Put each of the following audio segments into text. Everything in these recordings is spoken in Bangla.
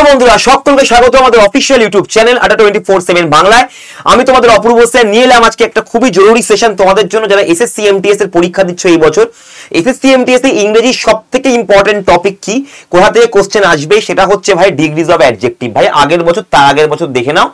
বন্ধুরা সকলকে স্বাগত আমাদের অফিশিয়াল ইউটিউব চ্যানেল আড্ডা 24/7 বাংলায়। আমি তোমাদের অপূর্ব স্যার নিয়ে এলাম আজকে একটা খুবই জরুরি সেশন তোমাদের জন্য যারা এসএসসি এমটিএস এর পরীক্ষা দিচ্ছ এই বছর। এসএসসি এমটিএস এর ইংরেজি সবথেকে ইম্পর্টেন্ট টপিক কি, কোথা থেকে কোশ্চেন আসবে, সেটা হচ্ছে ভাই ডিগ্রিজ অফ অ্যাডজেক্টিভ। ভাই আগের বছর তার আগের বছর দেখে নাও,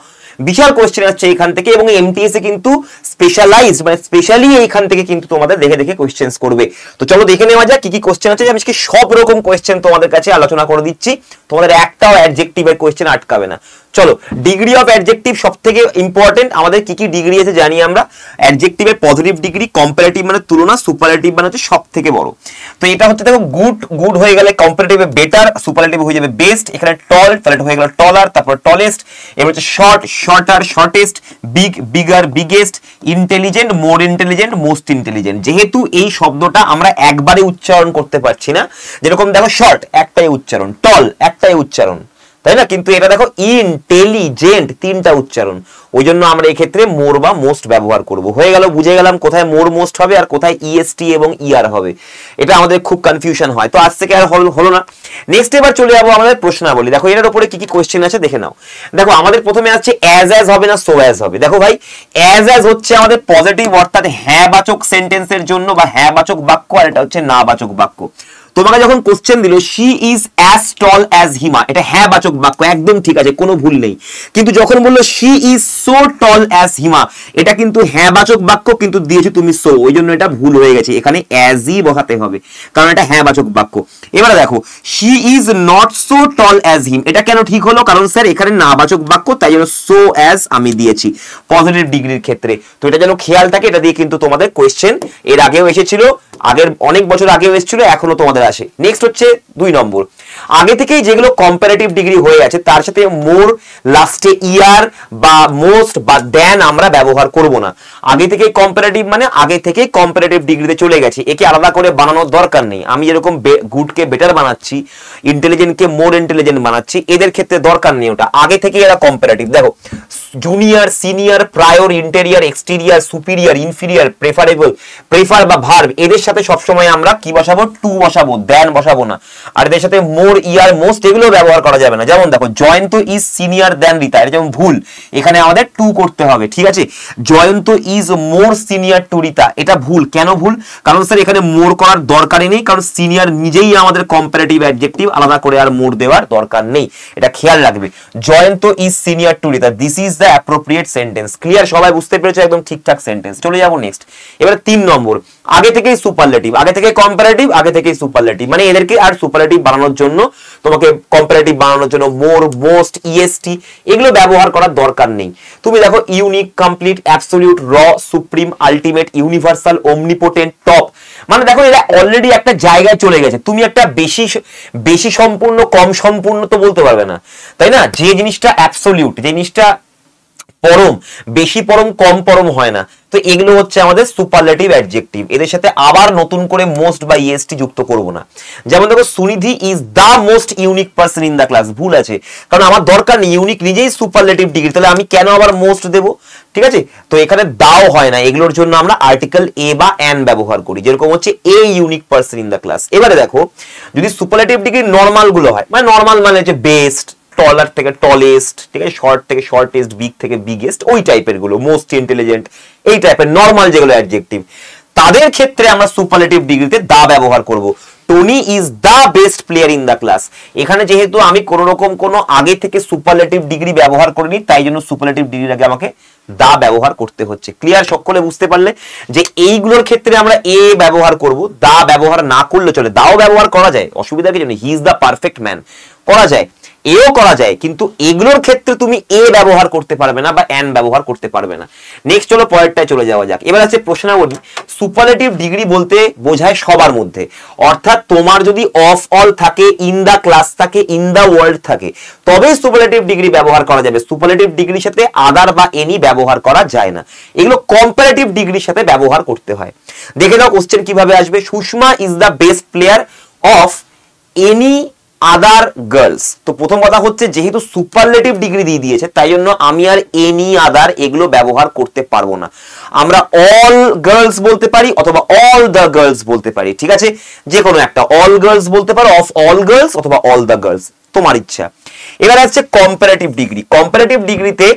বিশাল কোশ্চেন আসছে এখান থেকে এবং এমটিএস এ কিন্তু স্পেশালাইজড মানে স্পেশালি এইখান থেকে কিন্তু তোমাদের দেখে দেখে কোশ্চেন্স করবে। তো চলো দেখে নেওয়া যাক কি কি কোশ্চেন আছে। আমি সব রকম কোশ্চেন তোমাদের কাছে আলোচনা করে দিচ্ছি, তোমাদের একটাও অ্যাডজেক্টিভের কোশ্চেন আটকাবে না। চলো, ডিগ্রি অফ অ্যাডজেক্টিভ সবথেকে ইম্পর্টেন্ট। আমাদের কি কি ডিগ্রি আছে জানি আমরা। অ্যাডজেক্টিভের পজিটিভ ডিগ্রি, কম্পারেটিভ মানে তুলনা, সুপারলেটিভ মানে হচ্ছে সবথেকে বড়। তো এটা হচ্ছে দেখো গুড, গুড হয়ে গেলে কম্পারেটিভে বেটার, সুপারলেটিভ হয়ে যাবে বেস্ট, এখানে টল তাহলে হয়ে গেল টলার, তারপর টলেস্ট, এবার হচ্ছে short shorter, shortest, big bigger, biggest, intelligent, more intelligent, most intelligent. যেহেতু এই শব্দটা আমরা একবারে উচ্চারণ করতে পারছি না, যেরকম দেখো শর্ট একটাই উচ্চারণ, টল একটাই উচ্চারণ, তাই না? কিন্তু এটা দেখো ইন্টেলিজেন্ট তিনটা উচ্চারণ, ওই জন্য আমরা এই ক্ষেত্রে মোর বা মোস্ট ব্যবহার করব। হয়ে গেল, বুঝে গেলাম কোথায় মোর মোস্ট হবে আর কোথায় ইএসটি এবং ইআর হবে। এটা আমাদের খুব কনফিউশন হয়, তো আজ থেকে আর হলো না। নেক্সট এবার চলে যাবো আমাদের প্রশ্নাবলী। দেখো এর উপরে কি কি কোশ্চেন আছে দেখে নাও। দেখো আমাদের প্রথমে আছে অ্যাজ হবে না সো অ্যাজ হবে। দেখো ভাই অ্যাজ হচ্ছে আমাদের পজিটিভ, অর্থাৎ হ্যাঁ বাচক সেন্টেন্সের জন্য বা হ্যাঁ বাচক বাক্য, আর এটা হচ্ছে না বাচক বাক্য। তোমাকে যখন কোশ্চেন দিল she is as tall as Hima, এটা হ্যাঁ বাচক বাক্য, একদম ঠিক আছে, কোনো ভুল নেই। কিন্তু যখন বললো she is so tall as Hima, এটা কিন্তু হ্যাঁ বাচক বাক্য, কিন্তু দিয়েছো তুমি সো, ওই জন্য এটা ভুল হয়ে গেছে। এখানে অ্যাজই বসাতে হবে, কারণ এটা হ্যাঁ বাচক বাক্য। এবারে দেখো she is not so tall as him, এটা কেন ঠিক হলো? কারণ স্যার এখানে না বাচক বাক্য, তাই জন্য সো অ্যাজ আমি দিয়েছি পজিটিভ ডিগ্রির ক্ষেত্রে। তো এটা যেন খেয়াল থাকে, এটা দিয়ে কিন্তু তোমাদের কোশ্চেন এর আগেও এসেছিল, আগের অনেক বছর আগেও এসেছিল, এখনো তোমাদের আসে। নেক্সট হচ্ছে 2 নম্বর, আগে থেকেই যেগুলো কম্পারেটিভ ডিগ্রি হয়ে আছে তার সাথে মোর লাস্টে ইয়ার বা মোস্ট বা দেন আমরা ব্যবহার করব না। আগে থেকেই কম্পারেটিভ মানে আগে থেকেই কম্পারেটিভ ডিগ্রিতে চলে গেছে, একে আলাদা করে বানানোর দরকার নেই। আমি যেরকম গুডকে বেটার বানাচ্ছি, ইন্টেলিজেন্টকে মোর ইন্টেলিজেন্ট বানাচ্ছি, এদের ক্ষেত্রে দরকার নেই, ওটা আগে থেকেই এরা কম্পারেটিভ। দেখো junior, senior, prior, interior, exterior, superior, inferior, preferable, prefer বা ভার্ব, এদের সাথে সবসময় আমরা কি বসাবো? টু বসাবো, দেন বসাবো না। আর এদের সাথে মোর, ইয়ার, মোস্ট এগুলো ব্যবহার করা যাবে না। যেমন দেখো জয়ন্ত ইজ সিনিয়র দেন রীতা, এটা যেমন ভুল, এখানে আমাদের টু করতে হবে, ঠিক আছে? Jayanta is more senior to Rita, এটা ভুল। কেন ভুল? কারণ স্যার এখানে মোর করার দরকারই নেই, কারণ সিনিয়র নিজেই আমাদের কম্পারেটিভ অ্যাডজেক্টিভ, আলাদা করে আর মোর দেওয়ার দরকার নেই, এটা খেয়াল রাখবে। Jayanta is senior to Rita, this is the appropriate sentence. Clear? সবাই বুঝতে পেরেছো? একদম ঠিকঠাক সেন্টেন্স। চলে যাবো নেক্সট। এবারে 3 নম্বর, আগে থেকেই সুপারলেটিভ, আগে থেকে কম্পারেটিভ, আগে থেকেই সুপারলেটিভ, মানে এদেরকে আর সুপারলেটিভ বানানোর জন্য, তোমাকে কম্পারেটিভ বানানোর জন্য মোর, মোস্ট, ইএসটি এগুলো ব্যবহার করার দরকার নেই। তুমি দেখো ইউনিক, কমপ্লিট, অ্যাবসলিউট, র, সুপ্রিম, আলটিমেট, ইউনিভার্সাল, ওমনিপোটেন্ট, টপ, মানে দেখো এরা অলরেডি একটা জায়গায় চলে গেছে। তুমি একটা বেশি সম্পূর্ণ, কম সম্পূর্ণ তো বলতে পারবে না, তাই না? যে জিনিসটা অ্যাবসলিউট, যে জিনিসটা পরম, বেশি পরম কম পরম হয় না, তো এগুলো হচ্ছে আমাদের সুপারলেটিভ অ্যাডজেক্টিভ। এদের সাথে আবার নতুন করে মোস্ট বা ইএসটি যুক্ত করব না। যেমন দেখো Sunidhi is the most unique person in the class, ভুল আছে, কারণ আমার দরকার নেই, ইউনিক নিজেই সুপারলেটিভ ডিগ্রি, তাহলে আমি কেন আবার মোস্ট দেব? ঠিক আছে, তো এখানে দাও হয় না, এগুলোর জন্য আমরা আর্টিকেল এ বা অ্যান ব্যবহার করি, যেরকম হচ্ছে a unique person in the class. এবারে দেখো যদি সুপারলেটিভ ডিগ্রি নর্মাল গুলো হয়, মানে নর্মাল মানে হচ্ছে বেস্ট, টলার থেকে টলেস্ট, ঠিক আছে, শর্ট থেকে শর্টেস্ট, বিগ থেকে বিগেস্ট, ওই টাইপের গুলো, মোস্ট ইন্টেলিজেন্ট, এই টাইপের নর্মাল যেগুলো অ্যাডজেক্টিভ, তাদের ক্ষেত্রে আমরা সুপারলেটিভ ডিগ্রিতে দা ব্যবহার করব। Tony is the best player in the class, এখানে যেহেতু আমি কোন রকম কোনো আগে থেকে সুপারলেটিভ ডিগ্রি ব্যবহার করিনি, তাই জন্য সুপারলেটিভ ডিগ্রির আগে আমাকে দা ব্যবহার করতে হচ্ছে। ক্লিয়ার? সকলে বুঝতে পারলে যে এইগুলোর ক্ষেত্রে আমরা এ ব্যবহার করব, দা ব্যবহার না করলে চলে, দাও ব্যবহার করা যায়, অসুবিধা কিছু নেই। He is the perfect man করা যায়, এও করা যায়, কিন্তু এগুলোর ক্ষেত্রে তুমি এ ব্যবহার করতে পারবে না বা অ্যান ব্যবহার করতে পারবে না। নেক্সট চলো পরেরটায় চলে যাওয়া যাক। এবার আছে প্রশ্নাবলী। সুপারলেটিভ ডিগ্রি বলতে বোঝায় সবার মধ্যে, অর্থাৎ তোমার যদি অফ অল থাকে, ইন দা ক্লাস থাকে, ইন দা ওয়ার্ল্ড থাকে, তবেই সুপারলেটিভ ডিগ্রি ব্যবহার করা যাবে। সুপারলেটিভ ডিগ্রির সাথে আদার বা এনি ব্যবহার করা যায় না, এগুলো কম্পারেটিভ ডিগ্রির সাথে ব্যবহার করতে হয়। দেখে নাও কোশ্চেন কিভাবে আসবে। Sushma is the best player of any other girls. তো প্রথম কথা হচ্ছে যেহেতু সুপারলেটিভ ডিগ্রি দিয়ে দিয়েছে, তাই জন্য আমি আর এনি আদার এগুলো ব্যবহার করতে পারবো না। আমরা অল গার্লস বলতে পারি অথবা অল দ্য গার্লস বলতে পারি, ঠিক আছে? যে কোনো একটা, অল গার্লস বলতে পারো, অফ অল গার্লস অথবা অল দ্য গার্লস, তোমার ইচ্ছা। এবার আসছে কম্পারেটিভ ডিগ্রি। কম্পারেটিভ ডিগ্রিতে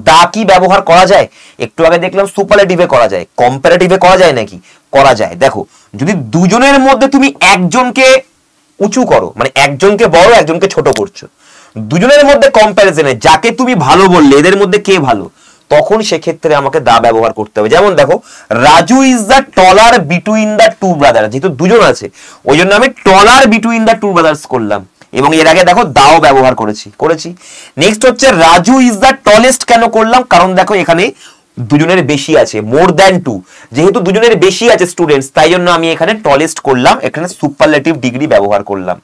দা কি ব্যবহার করা যায়? একটু আগে দেখলাম সুপারলেটিভে করা যায়, কম্পারেটিভে করা যায় নাকি? করা যায়। দেখো যদি দুজনের মধ্যে তুমি একজনকে উঁচু করো, মানে একজনকে বড় একজনকে ছোট করছো, দুজনের মধ্যে কম্প্যারিজনে যাকে তুমি ভালো বললে এদের মধ্যে কে ভালো, তখন সেক্ষেত্রে আমাকে দা ব্যবহার করতে হবে। যেমন দেখো Raju is the taller between the two brother, যেহেতু দুজন আছে ওই জন্য আমি taller between the two brothers করলাম, এবং এর আগে দেখো দাও ব্যবহার করেছি। নেক্সট হচ্ছে রাজু ইজ দ্য টলেস্ট, কেন করলাম? কারণ দেখো এখানে দুজনের বেশি আছে, মোর দ্যান টু, যেহেতু দুজনের বেশি আছে স্টুডেন্টস, তাই জন্য আমি এখানে টলেস্ট করলাম, এখানে সুপারলেটিভ ডিগ্রি ব্যবহার করলাম।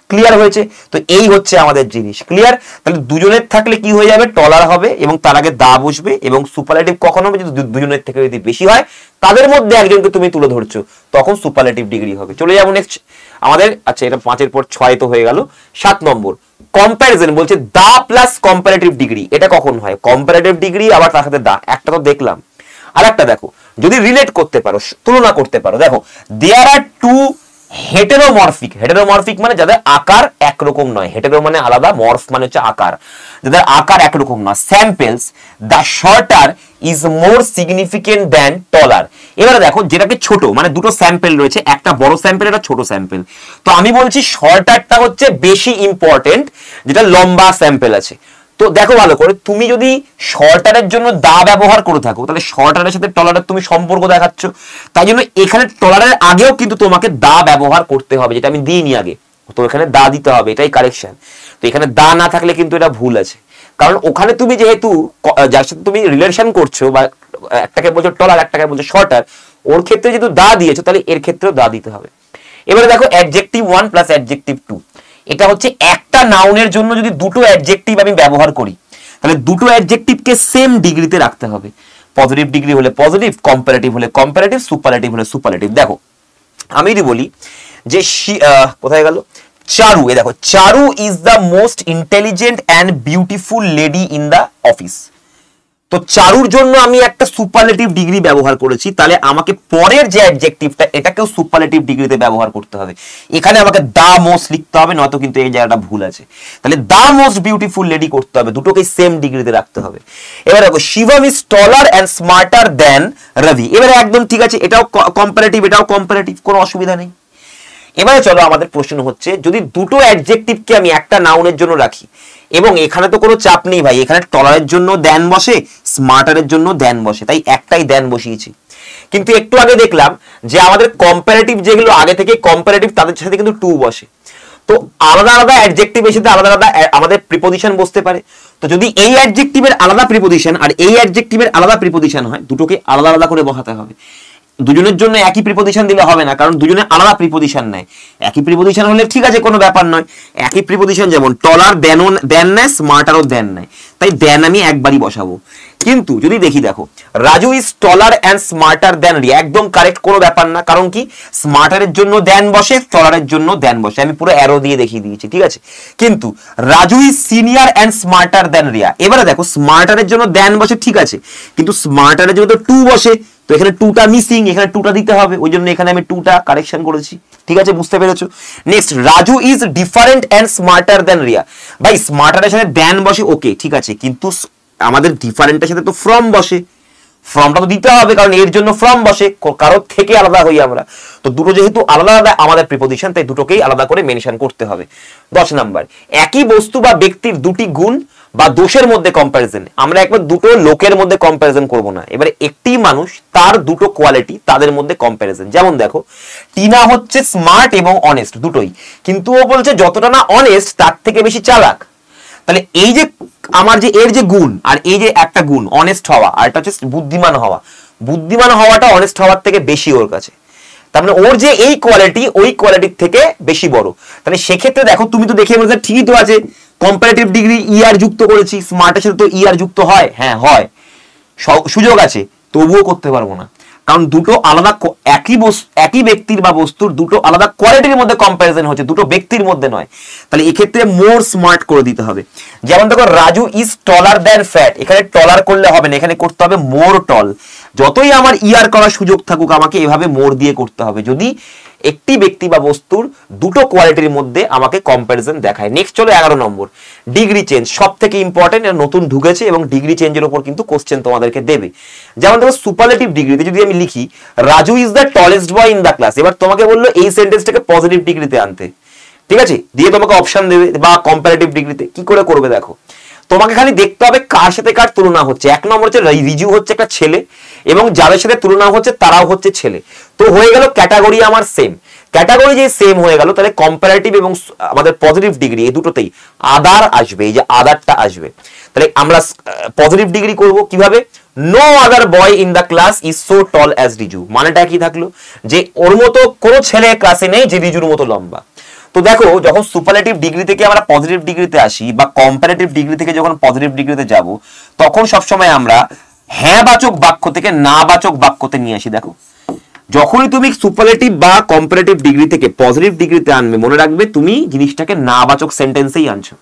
ক্লিয়ার হয়েছে? তো এই হচ্ছে আমাদের জিনিস। ক্লিয়ার? তাহলে দুজনের থাকলে কি হয়ে যাবে? টলার হবে এবং তার আগে দা বসবে, এবং সুপারলেটিভ কখন হবে? যদি দুজনের থেকে যদি বেশি হয়, তাদের মধ্যে একজনকে তুমি তুলে ধরছো, তখন সুপারলেটিভ ডিগ্রি হবে। চলে যাবো নেক্সট আমাদের, আচ্ছা এটা 5 পর 6 তো হয়ে গেল। 7 নম্বর কম্প্যারিজন, বলছে দা প্লাস কম্পারেটিভ ডিগ্রি। এটা কখন হয়? কম্পারেটিভ ডিগ্রি আবার তার সাথে দা, একটা তো দেখলাম, আর একটা দেখো যদি রিলেট করতে পারো, তুলনা করতে পারো। দেখো দেয়ার আর টু হেটেরোমরফিক, হেটেরোমরফিক মানে যাদের আকার একরকম নয়, হেটেরো মানে আলাদা, মরফ মানে হচ্ছে আকার, যাদের আকার একরকম নয়, samples the shorter is more significant than taller. এবারে দেখো যেটাকে ছোট, মানে দুটো স্যাম্পল রয়েছে, একটা বড় স্যাম্পল একটা ছোট স্যাম্পল, তো আমি বলছি শর্টারটা হচ্ছে বেশি ইম্পর্টেন্ট, যেটা লম্বা স্যাম্পল আছে। তো দেখো ভালো করে, তুমি যদি শর্টারের জন্য দা ব্যবহার করে থাকো, তাহলে শর্টারের সাথে টলারের তুমি সম্পর্ক দেখাচ্ছ, তাই জন্য এখানে টলারের আগেও কিন্তু তোমাকে দা ব্যবহার করতে হবে, যেটা আমি দিইনি আগে, তো এখানে দা দিতে হবে, এটাই কারেকশন। তো এখানে দা না থাকলে কিন্তু এটা ভুল আছে, কারণ ওখানে তুমি যেহেতু যার সাথে তুমি রিলেশন করছো, বা একটাকে বলছো টলার একটাকে বলছো শর্টার, ওর ক্ষেত্রে যেহেতু দা দিয়েছো, তাহলে এর ক্ষেত্রেও দা দিতে হবে। এবারে দেখো অ্যাডজেক্টিভ 1 প্লাস অ্যাডজেক্টিভ 2, এটা হচ্ছে একটা নাউনের জন্য যদি দুটো অ্যাডজেক্টিভ আমি ব্যবহার করি, তাহলে দুটো অ্যাডজেক্টিভকে সেম ডিগ্রিতে রাখতে হবে। পজিটিভ ডিগ্রি হলে পজিটিভ, কম্পারেটিভ হলে কম্পারেটিভ, সুপারলেটিভ হলে সুপারলেটিভ। দেখো আমি যদি বলি যে কোথায় গেল চারু, এ দেখো Charu is the most intelligent and beautiful lady in the office, তো চারুর জন্য আমি একটা সুপারলেটিভ ডিগ্রি ব্যবহার করেছি, তাহলে আমাকে পরের যে অ্যাডজেক্টিভটা এটাকেও সুপারলেটিভ ডিগ্রিতে ব্যবহার করতে হবে। এখানে আমাকে দা মোস্ট লিখতে হবে, নয়তো কিন্তু এই জায়গাটা ভুল আছে। তাহলে দা মোস্ট বিউটিফুল লেডি করতে হবে, দুটোকে সেম ডিগ্রিতে রাখতে হবে। এবার দেখো Shivam is taller and smarter than Robi, এবারে একদম ঠিক আছে, এটাও কম্পারেটিভ এটাও কম্পারেটিভ, কোনো অসুবিধা নেই। এবারে চলো আমাদের প্রশ্ন হচ্ছে, যদি দুটো অ্যাডজেক্টিভকে আমি একটা নাউনের জন্য রাখি, এবং এখানে তো কোনো চাপ নেই ভাই, এখানে টলারের জন্য দেন বসে, স্মার্টারের জন্য দেন বসে, তাই একটাই দেন বসিয়েছি। কিন্তু একটু আগে দেখলাম যে আমাদের কম্পারেটিভ যেগুলো আগে থেকে কম্পারেটিভ, তাদের সাথে কিন্তু টু বসে, তো আলাদা আলাদা অ্যাডজেক্টিভের সাথে আলাদা আলাদা আমাদের প্রিপোজিশন বসতে পারে। তো যদি এই অ্যাডজেক্টিভের আলাদা প্রিপোজিশন আর এই অ্যাডজেক্টিভের আলাদা প্রিপোজিশন হয়, দুটোকে আলাদা আলাদা করে বসাতে হবে। দুজনের জন্য একই প্রিপোজিশন দিলে হবে না, কারণ দুজনে আলাদা প্রিপোজিশন নেয়। একই প্রিপোজিশন হলে ঠিক আছে, কোনো ব্যাপার নয়, একই প্রিপোজিশন যেমন টলার দেন নেয়, স্মার্টারও দেন নেয়, তাই দেন আমি একবারই বসাবো। কিন্তু যদি দেখি, দেখো Raju is taller and smarter দেন রিয়া, একদম কারেক্ট, কোনো ব্যাপার না, কারণ কি স্মার্টারের জন্য দেন বসে, টলারের জন্য দেন বসে, আমি পুরো অ্যারো দিয়ে দেখিয়ে দিয়েছি, ঠিক আছে। কিন্তু Raju is senior and smarter দেন রিয়া, এবারে দেখো স্মার্টারের জন্য দেন বসে ঠিক আছে, কিন্তু স্মার্টারের জন্য তো টু বসে, তো এখানে টুটা মিসিং, এখানে টুটা দিতে হবে, ওই জন্য এখানে আমি টুটা কারেকশন করেছি, ঠিক আছে, বুঝতে পেরেছো। Next Raju is different and smarter দেন রিয়া, ভাই স্মার্টারের সাথে দেন বসে ওকে ঠিক আছে, কিন্তু আমাদের ডিফারেন্টের সাথে তো ফ্রম বসে, ফ্রমটা তো দিতে হবে, কারণ এর জন্য ফ্রম বসে, কারোর থেকে আলাদা হই আমরা, তো দুটো যেহেতু আলাদা আলাদা আমাদের প্রিপোজিশন, তাই দুটোকেই আলাদা করে মেনশন করতে হবে। 10 নাম্বার একই বস্তু বা ব্যক্তির দুটি গুণ বা দোষের মধ্যে কম্প্যারিজন, আমরা একবার দুটো লোকের মধ্যে কম্প্যারিজন করব না, এবারে একটি মানুষ তার দুটো কোয়ালিটি তাদের মধ্যে কম্প্যারিজন। যেমন দেখো টিনা হচ্ছে স্মার্ট এবং অনেস্ট দুটোই, কিন্তু ও বলছে যতটা না অনেস্ট তার থেকে বেশি চালাক, তাহলে এই যে আমার যে এর যে গুণ আর এই যে একটা গুণ অনেস্ট হওয়া, আর এটা হচ্ছে বুদ্ধিমান হওয়া, বুদ্ধিমান হওয়াটা অনেস্ট হওয়ার থেকে বেশি ওর কাছে, তার মানে ওর যে এই কোয়ালিটি ওই কোয়ালিটির থেকে বেশি বড়। তাহলে সেক্ষেত্রে দেখো তুমি তো দেখে বলছো ঠিকই তো আছে, কম্পারেটিভ ডিগ্রি ইয়ার যুক্ত করেছি, স্মার্টের সাথে তো ইয়ার যুক্ত হয়, হ্যাঁ হয়, সুযোগ আছে, তবুও করতে পারবো না, কারণ দুটো আলাদা একই ব্যক্তির বা বস্তুর দুটো আলাদা কোয়ালিটির মধ্যে কম্প্যারিজন হচ্ছে, দুটো ব্যক্তির মধ্যে নয়, তাহলে এক্ষেত্রে মোর স্মার্ট করে দিতে হবে। যেমন দেখো Raju is taller than fat, এখানে টলার করলে হবে না, এখানে করতে হবে মোর টল, যতই আমার ইয়ার করার সুযোগ থাকুক আমাকে এভাবে মোড় দিয়ে করতে হবে যদি একটি ব্যক্তি বা বস্তুর দুটো কোয়ালিটির মধ্যে আমাকে কম্প্যারিজন দেখায়। নেক্সট চলো 11 নম্বর, ডিগ্রি চেঞ্জ। সব থেকে ইম্পর্টেন্ট, নতুন ঢুকেছে এবং ডিগ্রি চেঞ্জের উপর কিন্তু কোশ্চেন তোমাদেরকে দেবে। যেমন দেখো সুপারলেটিভ ডিগ্রিতে যদি আমি লিখি Raju is the tallest boy in the class, এবার তোমাকে বললো এই সেন্টেন্সটাকে পজিটিভ ডিগ্রিতে আনতে, ঠিক আছে, দিয়ে তোমাকে অপশন দেবে। বা কম্পারেটিভ ডিগ্রিতে কি করে করবে দেখো, তোমাকে খালি দেখতে হবে কার সাথে কার তুলনা হচ্ছে। এক নম্বর হচ্ছে রিজু হচ্ছে একটা ছেলে এবং যাদের সাথে তুলনা হচ্ছে তারাও হচ্ছে ছেলে, তো হয়ে গেল ক্যাটাগরি আমার সেম। ক্যাটাগরি যে সেম হয়ে গেল তাহলে কম্পারেটিভ এবং আমাদের পজিটিভ ডিগ্রি এই দুটোতেই আদার আসবে, এই যে আদারটা আসবে। তাহলে আমরা পজিটিভ ডিগ্রি করব কিভাবে, no other boy in the class is so tall as Riju, মানেটা কি থাকলো যে ওর মতো কোনো ছেলে ক্লাসে নেই যে রিজুর মতো লম্বা। তো দেখো যখন সুপারলেটিভ ডিগ্রি থেকে আমরা পজিটিভ ডিগ্রিতে আসি বা কম্পারেটিভ ডিগ্রি থেকে যখন পজিটিভ ডিগ্রিতে যাব তখন সবসময় আমরা হ্যাঁ বাচক বাক্য থেকে না বাচক বাক্যতে নিয়ে আসি। দেখো যখনই তুমি সুপারলেটিভ বা কম্পারেটিভ ডিগ্রি থেকে পজিটিভ ডিগ্রিতে আনবে মনে রাখবে তুমি জিনিসটাকে না বাচক সেন্টেন্সেই আনছো,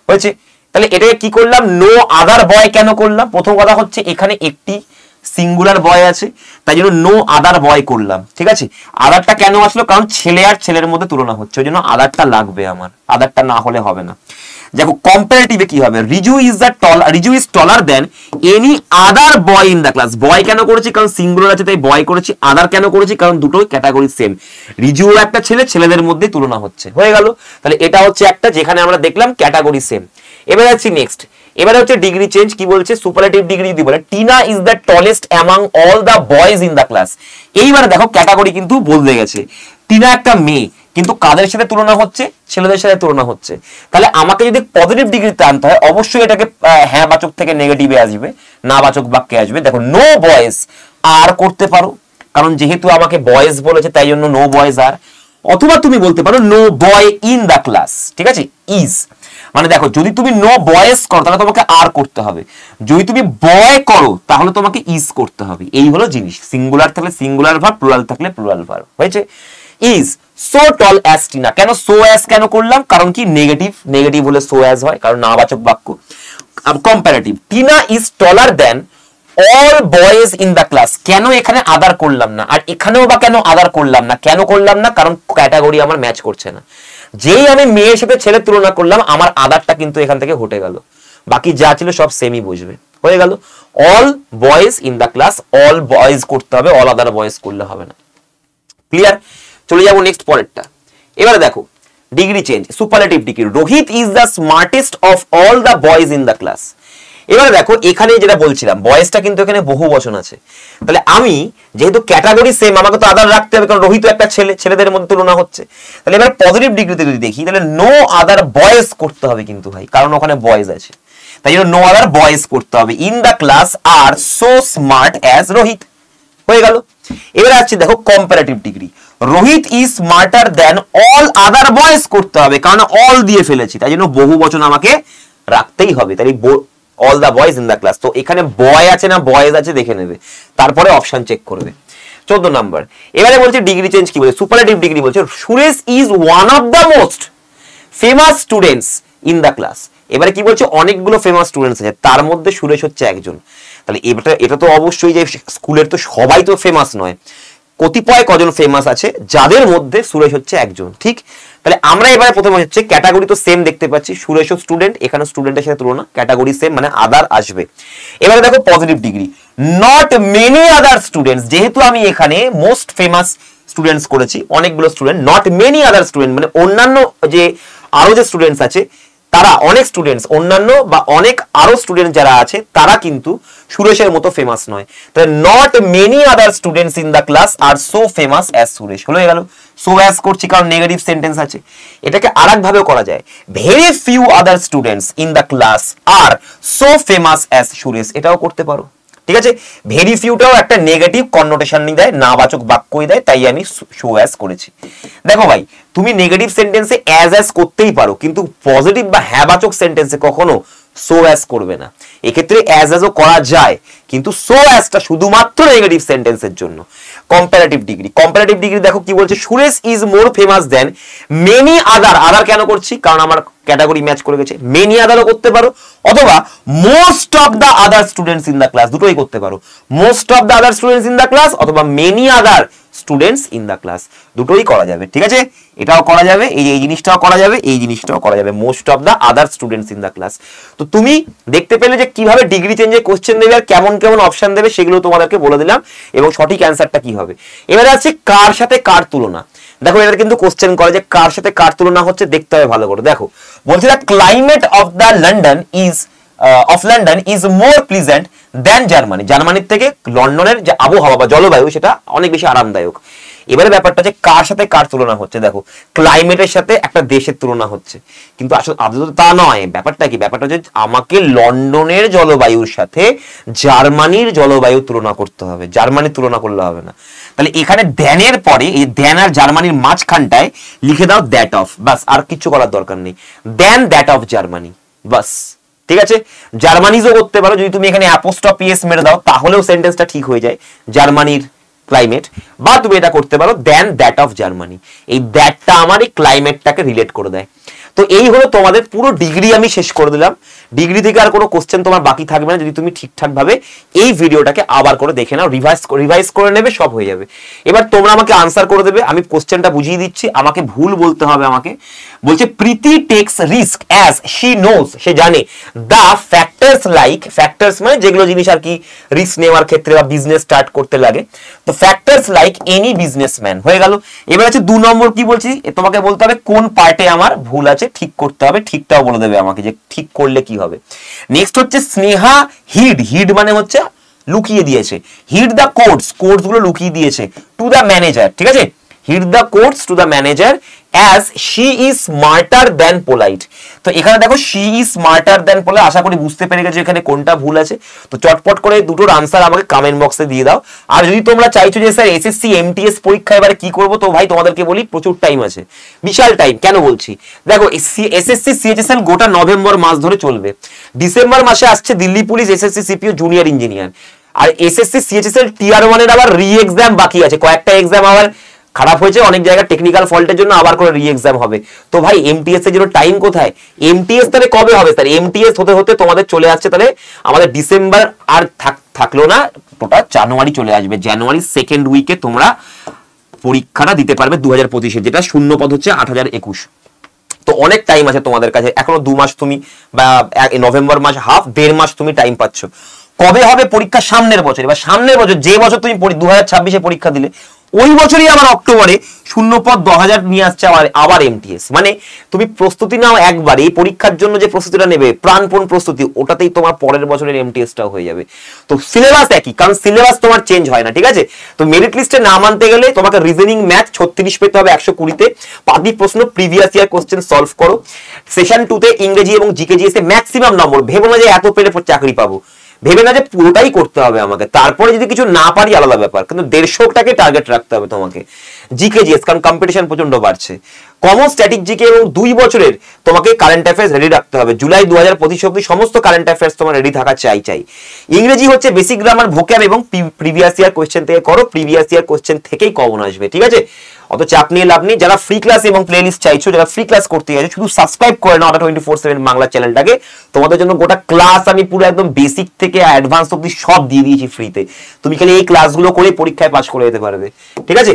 হয়েছে। তাহলে এটাকে কি করলাম, নো আদার বয় কেন করলাম, প্রথম কথা হচ্ছে এখানে একটি সিঙ্গুলার বয় আছে তাই জন্য নো আদার বয় করলাম, ঠিক আছে। আদারটা কেন আসলো, কারণ ছেলে আর ছেলের মধ্যে তুলনা হচ্ছে, ওই জন্য আদারটা লাগবে আমার, আদারটা না হলে হবে না। দেখো কম্পারেটিভে কি হবে, Riju is taller than any other boy in the class. Boy কেন করেছি, কারণ সিঙ্গুলার আছে তাই বয় করেছি। আদার কেন করেছি, কারণ দুটো ক্যাটাগরি সেম, রিজু একটা ছেলে, ছেলেদের মধ্যে তুলনা হচ্ছে, হয়ে গেল। তাহলে এটা হচ্ছে একটা যেখানে আমরা দেখলাম ক্যাটাগরি সেম। এবার যাচ্ছি নেক্সট, এবারে হচ্ছে ডিগ্রি চেঞ্জ। কি বলছে, সুপারলেটিভ ডিগ্রি যদি বলে Tina is the tallest among all the boys in the class. এইবারে দেখো ক্যাটাগরি কিন্তু বদলে গেছে, টিনা একটা মেয়ে কিন্তু কাদের সাথে তুলনা হচ্ছে, ছেলেদের সাথে তুলনা হচ্ছে। তাহলে আমাকে যদি পজিটিভ ডিগ্রিতে আনতে হয় অবশ্যই এটাকে হ্যাঁ বাচক থেকে নেগেটিভে আসবে, না বাচক বাক্যে আসবে। দেখো নো বয়েজ আর করতে পারো, কারণ যেহেতু আমাকে বয়েজ বলেছে তাই জন্য নো বয়েজ আর, অথবা তুমি বলতে পারো no boy in the class, ঠিক আছে, ইজ। মানে দেখো যদি তুমি নো বয়েজ করো তাহলে তোমাকে আর করতে হবে, যদি তুমি বয় করো তাহলে তোমাকে ইজ করতে হবে। এই হলো জিনিস, সিঙ্গুলার থাকলে সিঙ্গুলার ভার্ব, প্লুরাল থাকলে প্লুরাল ভার্ব, হয়েছে। Is so tall as Tina, কেন সো অ্যাজ কেন করলাম, কারণ কি নেগেটিভ, নেগেটিভ হলে সো অ্যাজ হয়, কারণ নাবাচক বাক্য। Comparative, Tina is taller than all boys in the class, কেন এখানে আদার করলাম না, আর এখানেও বা কেন আদার করলাম না, কেন করলাম না, কারণ ক্যাটাগরি আমার ম্যাচ করছে না। যেই আমি মেয়ের সাথে ছেলের তুলনা করলাম আমার আদারটা কিন্তু এখান থেকে হটে গেল, বাকি যা ছিল সব সেমই বুঝবে, হয়ে গেল। All boys in the class, all boys করতে হবে, অল আদার বয়েজ করলে হবে না, ক্লিয়ার। চলে যাবো নেক্সট পরেরটা। এবারে দেখো degree change, superlative degree, Rohit is the smartest of all the boys in the class. এবারে দেখো এখানে যেটা বলছিলাম বয়েজটা কিন্তু এখানে বহু বচন আছে, তাহলে আমি যেহেতু ক্যাটাগরি সেম আমাকে তো আদার রাখতে হবে, কারণ রোহিত একটা ছেলে, ছেলেদের মধ্যে তুলনা হচ্ছে। তাহলে এবার পজিটিভ ডিগ্রিতে যদি দেখি তাহলে নো আদার বয়েজ করতে হবে কিন্তু ভাই, কারণ ওখানে বয়েজ আছে, তাই জন্য নো আদার বয়েজ করতে হবে। In the class are so smart as Rohit, হয়ে গেল। এবারে আসছি দেখো comparative degree, Rohit is smarter than all other boys করতে হবে, কারণ অল দিয়ে ফেলেছি তাই জন্য বহু বচন আমাকে রাখতেই হবে। তাই all the boys in the class, তো এখানে বয় আছে না বয়েজ আছে দেখে নেবে, তারপরে অপশন চেক করবে। 14 নাম্বার, এবারে বলছে ডিগ্রি চেঞ্জ কি বলে, সুপারলেটিভ ডিগ্রি বলছে Suresh is one of the most famous students in the class. এবারে কি বলছে, অনেকগুলো ফেমাস স্টুডেন্টস আছে তার মধ্যে সুরেশ হচ্ছে একজন। তাহলে এটা তো অবশ্যই যে স্কুলের তো সবাই তো ফেমাস নয়, কতিপয় কজন ফেমাস আছে যাদের মধ্যে সুরেশ হচ্ছে একজন, ঠিক। তাহলে আমরা এবারে প্রথমে হচ্ছে ক্যাটাগরি তো সেম দেখতে পাচ্ছি, সুরেশও স্টুডেন্ট, এখানে স্টুডেন্টের সাথে তুলনা, ক্যাটাগরি সেম মানে আদার আসবে। এবারে দেখো positive degree, not many other students, যেহেতু আমি এখানে মোস্ট ফেমাস স্টুডেন্টস করেছি, অনেকগুলো student, not many other student মানে অন্যান্য যে আরো যে স্টুডেন্টস আছে তারা, অনেক স্টুডেন্টস অন্যান্য বা অনেক আরো স্টুডেন্ট যারা আছে তারা কিন্তু সুরেশের মতো ফেমাস নয়। তাহলে not many other students in the class are so famous as Suresh, হয়ে গেল। সো অ্যাজ করছি কারণ নেগেটিভ সেন্টেন্স আছে। এটাকে আরেক ভাবেও করা যায়, very few other students in the class are so famous as Suresh, এটাও করতে পারো, ঠিক আছে। ভেরি ফিউটাও একটা নেগেটিভ কননোটেশন দেয়, নাবাচক বাক্যই দেয়, তাই আমি শো অ্যাজ করেছি। দেখো ভাই তুমি নেগেটিভ সেন্টেন্সে অ্যাজ করতেই পারো, কিন্তু পজিটিভ বা হ্যাবাচক সেন্টেন্সে কখনো সো অ্যাজ করবে না। এক্ষেত্রে অ্যাজও করা যায়, কিন্তু সো অ্যাজটা শুধুমাত্র নেগেটিভ সেন্টেন্সের জন্য। Comparative degree. কম্পারেটিভ ডিগ্রি দেখো কি বলছে, Suresh is more famous than many other. Other কেন করছি, কারণ আমার ক্যাটাগরি ম্যাচ করে গেছে। মেনি আদারও করতে পারো, অথবা most of the other students in the class, দুটোই করতে পারো। Most of the other students in the class অথবা many other students in the class, দুটোই করা যাবে। ঠিক আছে, এটাও করা যাবে, এই জিনিসটাও করা যাবে, এই জিনিসটাও করা যাবে, most of the other students in the class. তো তুমি দেখতে পেলে যে কিভাবে ডিগ্রি চেঞ্জে কোশ্চেন দেবে আর কেমন কেমন অপশন দেবে, সেগুলো তোমাদেরকে বলে দিলাম, এবং সঠিক অ্যান্সারটা কি হবে। এবারে আছে কার সাথে কার তুলনা। দেখো এটা কিন্তু কোশ্চেন করে যে কার সাথে কার তুলনা হচ্ছে, দেখতে হবে ভালো করে। দেখো বলছে the climate of the London is more pleasant than Germany. জার্মানির থেকে লন্ডনের যে আবহাওয়া বা জলবায়ু সেটা অনেক বেশি আরামদায়ক। এবারে ব্যাপারটা যে কার সাথে কার তুলনা হচ্ছে, দেখো ক্লাইমেটের সাথে একটা দেশের তুলনা হচ্ছে, কিন্তু আসলে আদৌ তা নয়। ব্যাপারটা কি, ব্যাপারটা হচ্ছে আমাকে লন্ডনের জলবায়ুর সাথে জার্মানির জলবায়ু তুলনা করতে হবে, জার্মানির তুলনা করলে হবে না। তাহলে এখানে দ্যানের পরে এই দ্যান আর জার্মানির মাঝখানটায় লিখে দাও দ্যাট অফ, বাস, আর কিছু করার দরকার নেই। দ্যান দ্যাট অফ জার্মানি, বাস। ঠিক আছে, জার্মানিজও করতে পারো, যদি তুমি এখানে অ্যাপোস্ট্রফি এস মেরে দাও তাহলেও সেন্টেন্সটা ঠিক হয়ে যায়, জার্মানির ক্লাইমেট। বা তুমি এটা করতে পারো দেন দ্যাট অফ জার্মানি, এই দ্যাটটা আমার এই ক্লাইমেটটাকে রিলেট করে দেয়। তো এই হলো তোমাদের পুরো ডিগ্রি আমি শেষ করে দিলাম। ডিগ্রি থেকে আর কোনো কোশ্চেন তোমার বাকি থাকবে না যদি তুমি ঠিকঠাক ভাবে এই ভিডিওটাকে আবার করে দেখে নাও, রিভাইজ করে নেবে, সব হয়ে যাবে। এবার তোমরা আমাকে আনসার করে দেবে, আমি কোশ্চেনটা বুঝিয়ে দিচ্ছি, আমাকে ভুল বলতে হবে। আমাকে বলছে Preeti takes risk as she knows, সে জানে দা ফ্যাক্টরস লাইক, ফ্যাক্টরস মানে যেগুলো জিনিস আর কি রিস্ক নেওয়ার ক্ষেত্রে বা বিজনেস স্টার্ট করতে লাগে, তো ফ্যাক্টরস লাইক এনি বিজনেসম্যান হয়ে গেল। এবার আছে 2 নম্বর কি বলছি, তোমাকে বলতে হবে কোন পার্টে আমার ভুল আছে, ঠিক করতে হবে, ঠিকটাও বলে দেবে আমাকে যে ঠিক করলে কি হবে। নেক্সট হচ্ছে স্নেহা হিড, হিড মানে হচ্ছে লুকিয়ে দিয়েছে, হিড দ্য কোডস, কোডস গুলো লুকিয়ে দিয়েছে টু দ্য ম্যানেজার। ঠিক আছে, heed the codes to the manager as she is smarter than polite. তো এখানে দেখো she is smarter than polite, আশা করি বুঝতে পেরে গেছো এখানে কোনটা ভুল আছে। তো চটপট করে দুটোর আনসার আমাকে কমেন্ট বক্সে দিয়ে দাও। আর যদি তোমরা চাইছো যে স্যার এসএসসি এমটিএস পরীক্ষা এবারে কি করবো, তো ভাই তোমাদেরকে বলি প্রচুর টাইম আছে, বিশাল টাইম। কেন বলছি, দেখো এসএসসি সিএইচএসএল গোটা নভেম্বর মাস ধরে চলবে। ডিসেম্বর মাসে আসছে Delhi police SSC CPO junior engineer, আর এসএসসি সিএইচএসএল টিআর 1 এর আবার রি এক্সাম বাকি আছে, কয়েকটা এক্সাম আবার খারাপ হয়েছে অনেক জায়গায় টেকনিক্যাল ফল্টের জন্য, আবার করে রি এক্সাম হবে। তো ভাই এমটিএস এর জন্য টাইম কোথায়, এমটিএস তাহলে কবে হবে স্যার, এমটিএস হতে হতে তোমাদের চলে আসছে তাহলে আমাদের ডিসেম্বর আর থাকলো না, টোটাল জানুয়ারি চলে আসবে। জানুয়ারি সেকেন্ড উইকে তোমরা পরীক্ষাটা দিতে পারবে 2025-এর, যেটা শূন্য পদ হচ্ছে 8021। তো অনেক টাইম আছে তোমাদের কাছে, এখনো 2 মাস তুমি বা নভেম্বর মাস হাফ, 1.5 মাস তুমি টাইম পাচ্ছ। কবে হবে পরীক্ষা, সামনের বছর। এবার সামনের বছর যে বছর তুমি 2026-এ পরীক্ষা দিলে ওই বছরই আবার অক্টোবরে শূন্যপদ 10,000 নিয়ে আসছে আবার এমটিএস। মানে তুমি প্রস্তুতি নাও একবার, এই পরীক্ষার জন্য যে প্রস্তুতিটা নেবে প্রাণপণ প্রস্তুতি, ওটাতেই তোমার পরের বছরের এমটিএসটাও হয়ে যাবে। তো সিলেবাস একই, কারণ সিলেবাস তোমার চেঞ্জ হয় না। ঠিক আছে, তো মেরিট লিস্টে নাম আনতে গেলে তোমাকে রিজনিং ম্যাথ 36 পেতে হবে 120-তে, পাতি প্রশ্ন প্রিভিয়াস ইয়ার কোশ্চেন সলভ করো। সেশন 2-তে ইংরেজি এবং জিকেজিএস এ ম্যাক্সিমাম নম্বর, ভেবো না যে এত পেলে চাকরি পাবো, ভেবে না যে পুরোটাই করতে হবে আমাকে, তারপরে যদি কিছু না পারি আলাদা ব্যাপার, কিন্তু 150টাকে টার্গেট রাখতে হবে তোমাকে। জিকেজিএস কারণ কম্পিটিশন প্রচন্ড বাড়ছে। কমন স্ট্যাটিক জিকে এবং 2 বছরের তোমাকে কারেন্ট অ্যাফেয়ার্স রেডি রাখতে হবে, জুলাই 2025 অবধি সমস্ত কারেন্ট অ্যাফেয়ার্স তোমার রেডি থাকা চাই। ইংরেজি হচ্ছে বেসিক গ্রামার, ভোক্যাব এবং প্রিভিয়াস ইয়ার কোশ্চেন থেকে করো, প্রিভিয়াস ইয়ার কোশ্চেন থেকেই কমন আসবে। ঠিক আছে, অত চাপ নিয়ে লাভ নেই। যারা ফ্রি ক্লাস এবং প্লেলিস্ট চাইছো, যারা ফ্রি ক্লাস করতে চাইছো, শুধু সাবস্ক্রাইব করে নাও 24/7 বাংলা চ্যানেলটাকে। তোমাদের জন্য গোটা ক্লাস আমি পুরো একদম বেসিক থেকে অ্যাডভান্স অবধি সব দিয়ে দিয়েছি ফ্রিতে, তুমি খালি এই ক্লাসগুলো করে পরীক্ষায় পাস করে যেতে পারবে। ঠিক আছে,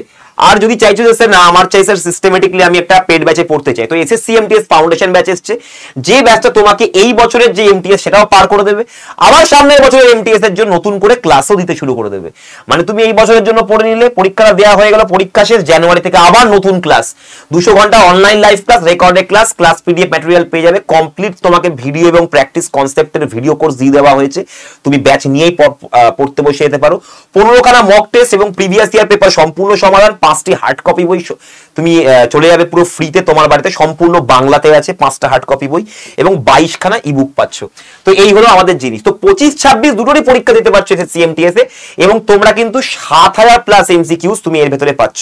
আর যদি চাইছো যে স্যার না আমার চাই স্যার সিস্টেমেটিকলি আমি একটা পেড ব্যাচে পড়তে চাই, তো এসএসসি এমটিএস ফাউন্ডেশন ব্যাচ এসছে, যে ব্যাচটা তোমাকে এই বছরের যে এমটিএস সেটাও পার করে দেবে, আবার সামনের বছরের এমটিএস এর জন্য নতুন করে ক্লাসও দিতে শুরু করে দেবে। মানে তুমি এই বছরের জন্য পড়ে নিলে, পরীক্ষাটা দেওয়া হয়ে গেল, পরীক্ষা শেষ, জানুয়ারি থেকে আবার নতুন ক্লাস, 200 ঘন্টা online live class, recorded class PDF material পেয়ে যাবে, কমপ্লিট তোমাকে ভিডিও এবং প্র্যাকটিস কনসেপ্টের ভিডিও কোর্স দিয়ে দেওয়া হয়েছে, তুমি ব্যাচ নিয়েই পড়তে বসে যেতে পারো। 15খানা মক টেস্ট এবং প্রিভিয়াস ইয়ার পেপার সম্পূর্ণ সমাধান, 5টি হার্ড কপি বই তুমি চলে যাবে পুরো ফ্রিতে তোমার বাড়িতে, সম্পূর্ণ বাংলাতে আছে, 5টা হার্ড কপি বই এবং 22খানা ইবুক পাচ্ছ। তো এই হলো আমাদের জিনিস। তো 25-26 দুটোরই পরীক্ষা দিতে পারছো এসএসসি এমটিএস এ, এবং তোমরা কিন্তু 7000 প্লাস এমসিকিউস তুমি এর ভেতরে পাচ্ছ।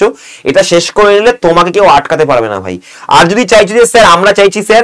এটা শেষ করে নিলে তোমাকে কেউ আটকাতে পারবে না ভাই। আর যদি চাইছো যে স্যার আমরা চাইছি স্যার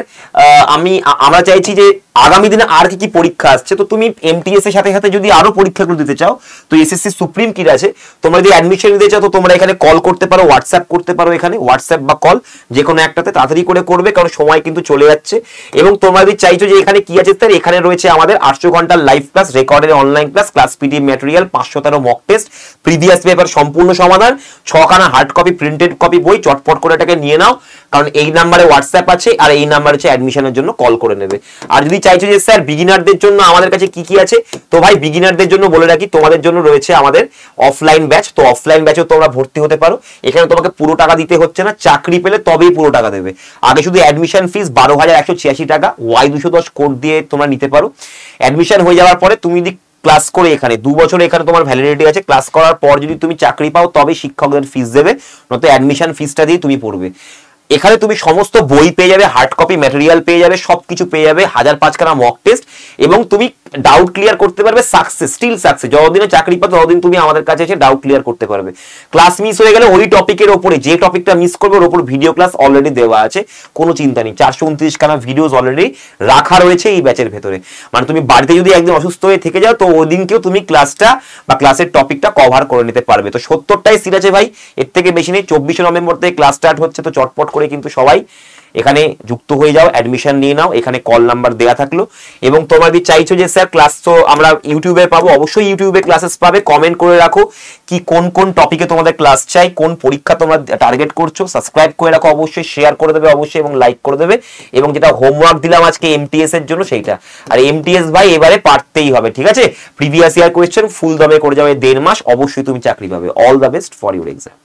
আমরা চাইছি যে আগামী দিনে আর কি কি পরীক্ষা আসছে, তো তুমি এমটিএস এর সাথে সাথে যদি আরো পরীক্ষাগুলো দিতে চাও, তো এসএসসি সুপ্রিম কি আছে, তোমরা যদি অ্যাডমিশন নিতে চাও তো তোমরা এখানে কল করতে পারো, হোয়াটসঅ্যাপ করতে পারো, এখানে হোয়াটসঅ্যাপ বা কল যে কোনো একটাতে তাড়াতাড়ি করে করবে, কারণ সময় কিন্তু চলে যাচ্ছে। এবং তোমরা যদি চাইছো যে এখানে কি আছে স্যার, এখানে রয়েছে আমাদের 800 ঘন্টার লাইভ ক্লাস, রেকর্ডের online class, class PDF material, 513 mock test, previous paper সম্পূর্ণ সমাধান, 6খানা হার্ড কপি প্রিন্টেড কপি বই, চটপট করে এটাকে নিয়ে নাও, কারণ এই নাম্বারে হোয়াটসঅ্যাপ আছে আর এই নাম্বার হচ্ছে অ্যাডমিশনের জন্য কল করে নেবে। আর যদি চাইছো যে স্যার বিগিনারদের জন্য আমাদের কাছে কি কি আছে, তো ভাই বিগিনারদের জন্য বলে রাখি তোমাদের জন্য রয়েছে আমাদের অফলাইন ব্যাচ। তো অফলাইন ব্যাচেও তোমরা ভর্তি হতে পারো, এখানে তোমাকে পুরো টাকা দিতে হচ্ছে না, চাকরি পেলে তবেই পুরো টাকা দেবে। আগে শুধু অ্যাডমিশন ফিস 12,186 টাকা, Y210 কোড দিয়ে তোমরা নিতে পারো। অ্যাডমিশন হয়ে যাওয়ার পরে তুমি যদি ক্লাস করে, এখানে 2 বছর এখানে তোমার ভ্যালিডিটি আছে, ক্লাস করার পর যদি তুমি চাকরি পাও তবে শিক্ষকদের ফিস দেবে, নয়তো অ্যাডমিশন ফিসটা দিয়ে তুমি পড়বে। এখানে তুমি সমস্ত বই পেয়ে যাবে, হার্ড কপি ম্যাটেরিয়াল পেয়ে যাবে, সবকিছু পেয়ে যাবে, 1005খানা মক টেস্ট, এবং তুমি ডাউট ক্লিয়ার করতে পারবে সাকসেস, স্টিল সাকসেস। যতদিনে চাকরি পাও ততদিন তুমি আমাদের কাছে এসে ডাউট ক্লিয়ার করতে পারবে। ক্লাস মিস হয়ে গেলে ওই টপিকের ওপরে, যে টপিকটা মিস করবে ওর উপর ভিডিও ক্লাস অলরেডি দেওয়া আছে, কোনো চিন্তা নেই। 429খানা ভিডিওস অলরেডি রাখা রয়েছে এই ব্যাচের ভেতরে। মানে তুমি বাড়িতে যদি একদিন অসুস্থ হয়ে থেকে যাও তো ওই দিনকেও তুমি ক্লাসটা বা ক্লাসের টপিকটা কভার করে নিতে পারবে। তো 70টাই সিট আছে ভাই, এর থেকে বেশি নেই। 24শে নভেম্বর থেকে ক্লাস স্টার্ট হচ্ছে, তো চটপট করে কিন্তু সবাই এখানে যুক্ত হয়ে যাও, অ্যাডমিশন নিয়ে নাও, এখানে কল নাম্বার দেয়া থাকলো। এবং তোমরা যদি চাইছো যে স্যার ক্লাস তো আমরা ইউটিউবে পাবো, অবশ্যই ইউটিউবে ক্লাসেস পাবে। কমেন্ট করে রাখো কি কোন কোন টপিকে তোমাদের ক্লাস চাই, কোন পরীক্ষা তোমরা টার্গেট করছো, সাবস্ক্রাইব করে রাখো অবশ্যই, শেয়ার করে দেবে অবশ্যই এবং লাইক করে দেবে। এবং যেটা হোমওয়ার্ক দিলাম আজকে এমটিএস এর জন্য সেইটা, আর এমটিএস ভাই এবারে পারতেই হবে, ঠিক আছে? প্রিভিয়াস ইয়ার কোয়েশ্চেন ফুল দমে করে যাবে 1.5 মাস, অবশ্যই তুমি চাকরি পাবে। All the best for your exam.